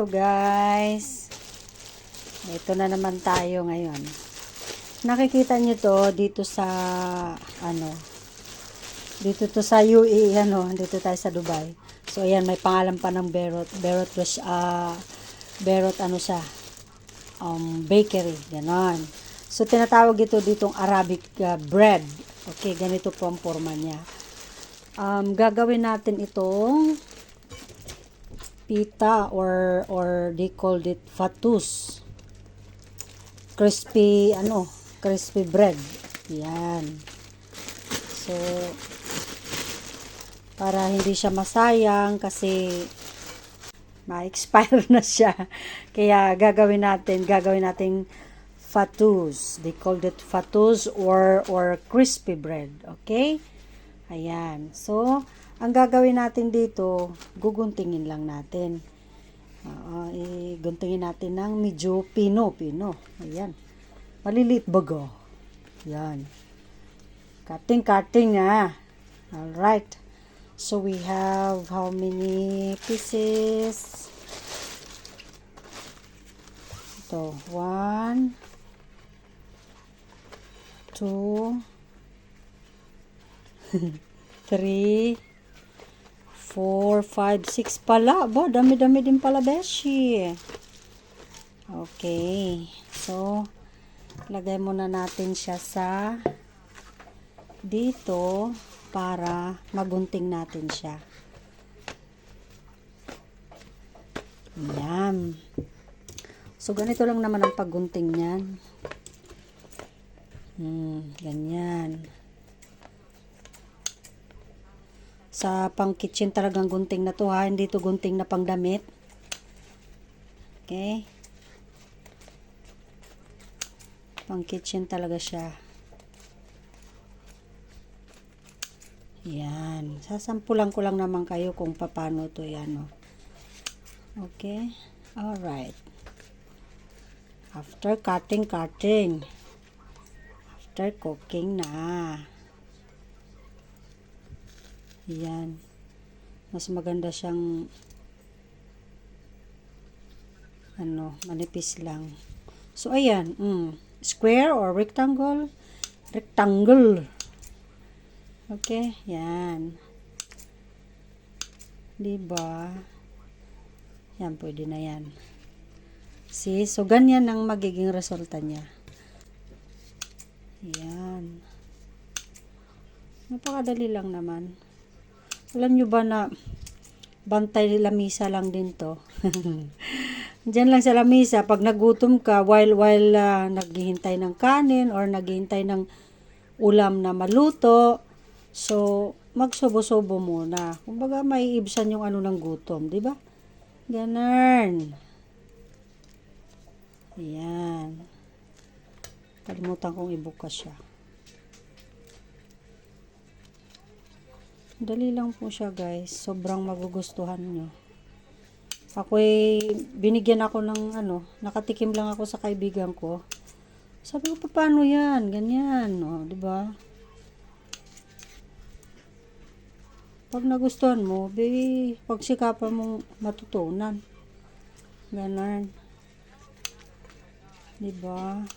Hello guys, ito na naman tayo ngayon. Nakikita nyo to dito sa dito to sa UAE, dito tayo sa Dubai. So ayan, may pangalan pa ng Berot siya, bakery, ganon. So tinatawag ito ditong Arabic bread. Okay, ganito po ang forma niya. Gagawin natin itong pita or they called it fatus. Crispy bread. Yan. So para hindi siya masayang kasi ma-expire na siya. Kaya gagawin natin fatus. They called it fatus or crispy bread. Okay? Ayan. So, ang gagawin natin dito, guguntingin lang natin. Guntingin natin ng medyo pino. Ayan. Maliliit bago. Ayan. Cutting Alright. So, we have how many pieces? Ito. 1, 2, 3, 4, 5, 6 pala. Ba, dami-dami din pala, beshi. Okay. So, lagay muna natin siya sa dito para magunting natin siya. Ayan. So, ganito lang naman ang paggunting niyan. Ganyan. Sa pang kitchen talagang gunting na to ha, hindi to gunting na pang damit. Okay? Pang kitchen talaga siya. Yan. Sasampulan ko lang naman kayo kung paano to yan. Okay? Alright. After cutting. After cooking na. Yan. Mas maganda siyang manipis lang. So, ayan. Square or rectangle? Rectangle. Okay? Yan. Diba? Yan, pwede na yan. See? So, ganyan ang magiging resulta niya. Yan. Napakadali lang naman. Alam nyo ba na bantay lamisa lang din to? Diyan lang sa lamisa, pag nagutom ka, while naghihintay ng kanin or naghihintay ng ulam na maluto, so, magsobo-sobo muna. Kumbaga, may ibsan yung ng gutom, di ba? Ganun. Ayan. Kalimutan kong ibukas siya. Dali lang po siya guys. Sobrang magugustuhan nyo. Ako'y binigyan ako ng nakatikim lang ako sa kaibigan ko. Sabi ko, paano yan? Ganyan. Diba? Pag nagustuhan mo, pagsikapan mong matutunan. Ganon. Diba?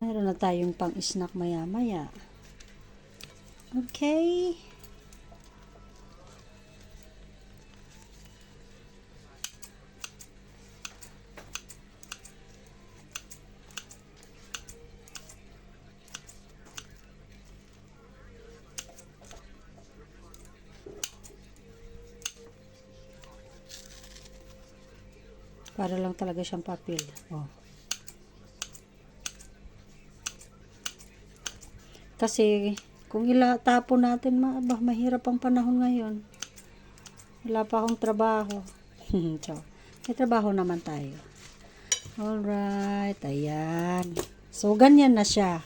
Meron na tayong pang snack maya-maya. Okay. Para lang talaga siyang papel. Kasi kung ilatapon natin, mahirap ang panahon ngayon. Wala pa akong trabaho. So, may trabaho naman tayo. Alright, ayan. So, ganyan na siya.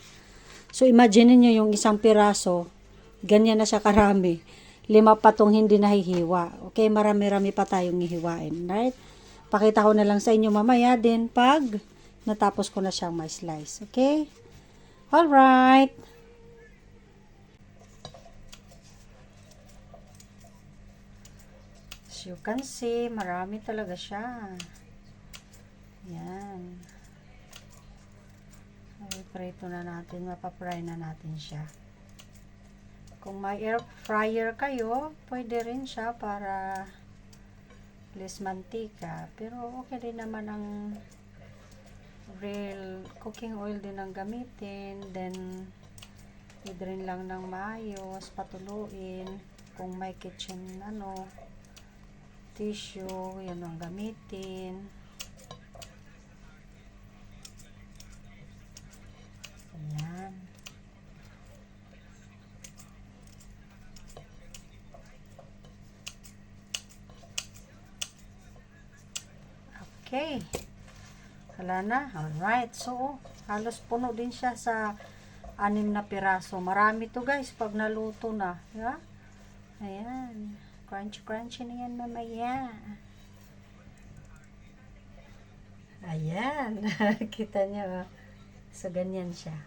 So, imagine niyo yung isang piraso, ganyan na siya karami. 5 pa tong hindi nahihiwa. Okay, marami-rami pa tayong hihiwain. Right? Pakita ko na lang sa inyo mamaya din pag natapos ko na siyang ma-slice. Okay? Alright. As you can see, marami talaga siya. Yan. I-prito na natin, mapapry na natin siya. Kung may air fryer kayo, pwede rin siya para less mantika. Pero okay din naman ang real cooking oil din ang gamitin. Then, pwede rin lang ng maayos, patuluin. Kung may kitchen, tissue, yan ang gamitin. Ayan. Okay. Wala na. Alright. So, halos puno din siya sa 6 na piraso. Marami to guys pag naluto na. Yeah? Ayan. Crunchy na yan mamaya. Ayan. Kita nyo. So, ganyan siya.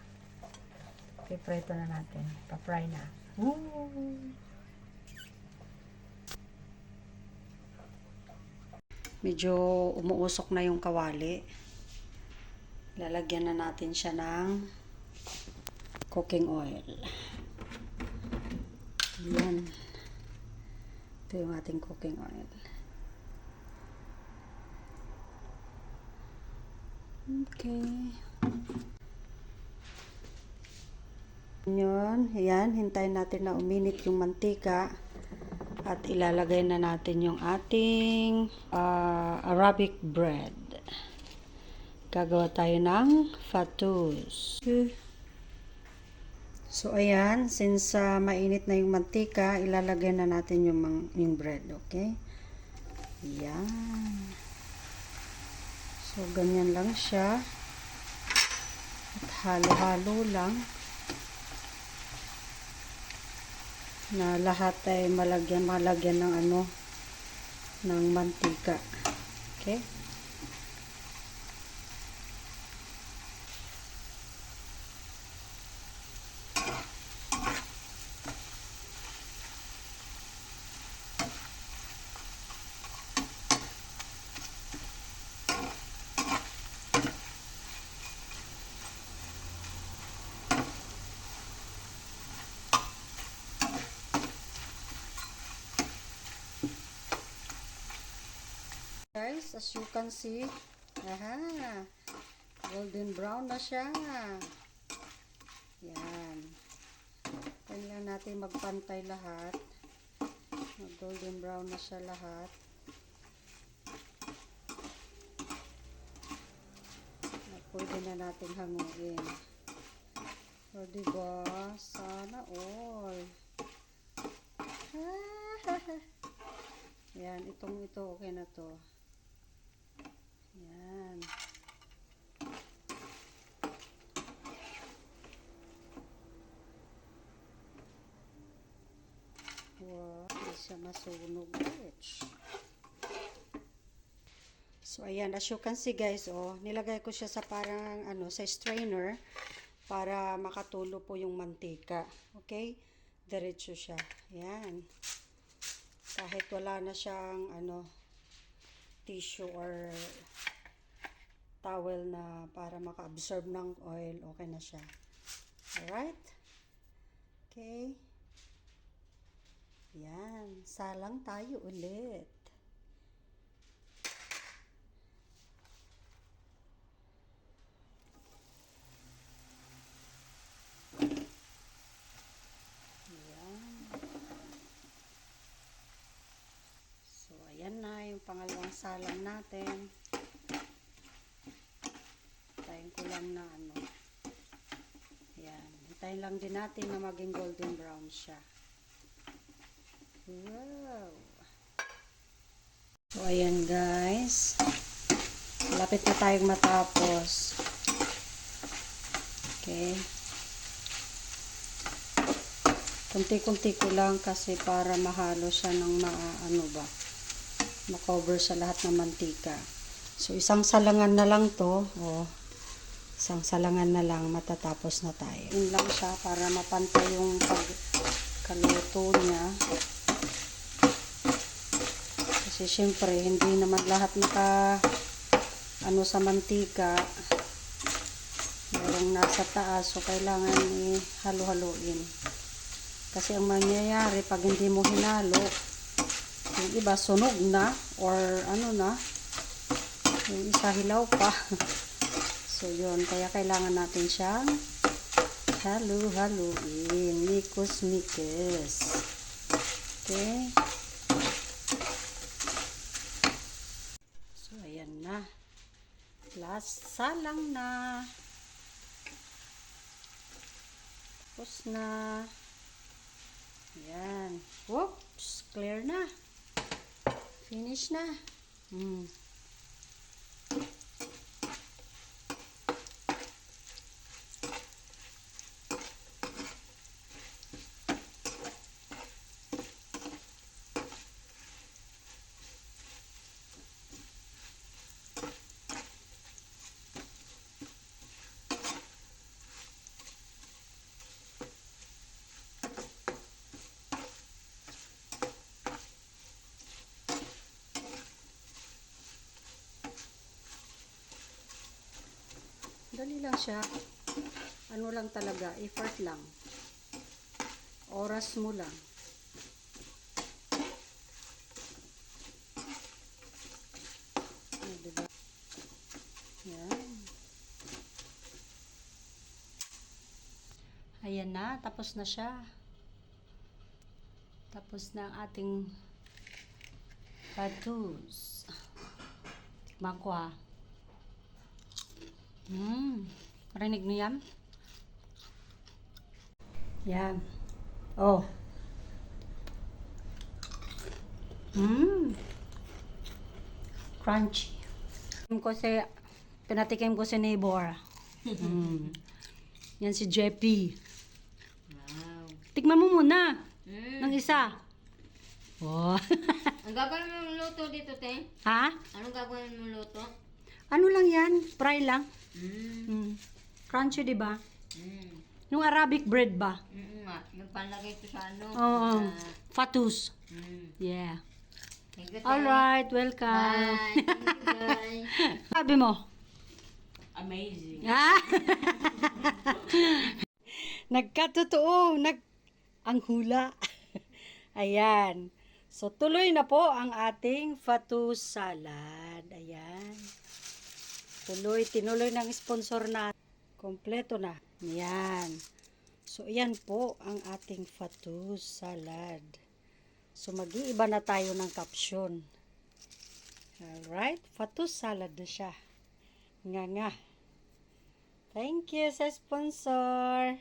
Piprito na natin. Pa-fry na. Woo! Medyo umuusok na yung kawali. Lalagyan na natin siya ng cooking oil. Ayan. Ito yung ating cooking oil. Okay. Yun. Ayan. Hintayin natin na uminit yung mantika. At ilalagay na natin yung ating Arabic bread. Gagawa tayo ng fattoush. So, ayan. Since mainit na yung mantika, ilalagay na natin yung bread. Okay? Ayan. So, ganyan lang siya. At halo-halo lang. Na lahat ay malagyan ng ng mantika. Okay? Guys, as you can see, golden brown na siya. Yan. Kailangan natin magpantay lahat. Golden brown na siya lahat. Pwede na natin hanguin. O, diba? Sana all. Yan, ito okay na to. Yan. Wow, hindi siya masunog. So, ayan, as you can see guys, nilagay ko siya sa parang, sa strainer para makatulo po yung mantika. Okay? Diretso siya. Ayan. Kahit wala na siyang, tissue or towel na para maka-absorb ng oil, okay na siya. Alright? Okay. Yan. Salang tayo ulit. Ayan na yung pangalawang salang natin. Hintayin ko lang na Ayan. Hintayin lang din natin na maging golden brown siya. Wow! So, ayan guys. Malapit na tayong matapos. Okay. Kunti-kunti ko lang kasi para mahalo siya ng makover sa lahat ng mantika. So, isang salangan na lang to. Isang salangan na lang, matatapos na tayo. Yun lang siya para mapantay yung pagkaluto niya. As Kasi syempre, hindi naman lahat naka ano sa mantika. Merong nasa taas, so kailangan halo-haloin. Kasi ang mangyayari, pag hindi mo hinalo, yung iba sunog na, or ano na, yung isa hilaw pa. So yun, kaya kailangan natin siyang halo-haloin. Mikos-mikos. Okay. So ayan na. Last salang na. Tapos na. Ayan. Whoops! Clear na. Finish na. Dali lang siya. Ano lang talaga, effort lang. Oras mo lang. Diba? Yan. Ayan na, tapos na siya. Tapos na ang ating patus. Tikman ko ha. Marinig niyo yan? Yan. Oh. Crunchy. Pinatikim ko si neighbor. Yan si Jeppy. Wow. Tikman mo muna. Ng isa. Oh. Ang gagawin mong luto dito, te? Ha? Anong gagawin mong luto? Ano lang yan? Fry lang. Crunchy, di ba? Yung Arabic bread ba? Nga. Yung panlagay ito sa ano? Oo. Fatus. Yeah. Thank you, te. Alright, welcome. Bye. Thank you, guys. Sabi mo? Amazing. Ha? Nagkatotoo. Ang hula. Ayan. So, tuloy na po ang ating fatus salad. Ayan. Tinuloy ng sponsor na. Kompleto na. Ayan. So, ayan po ang ating fatus salad. So, mag-iiba na tayo ng caption. Alright. Fatus salad na siya. Nga. Thank you sa sponsor.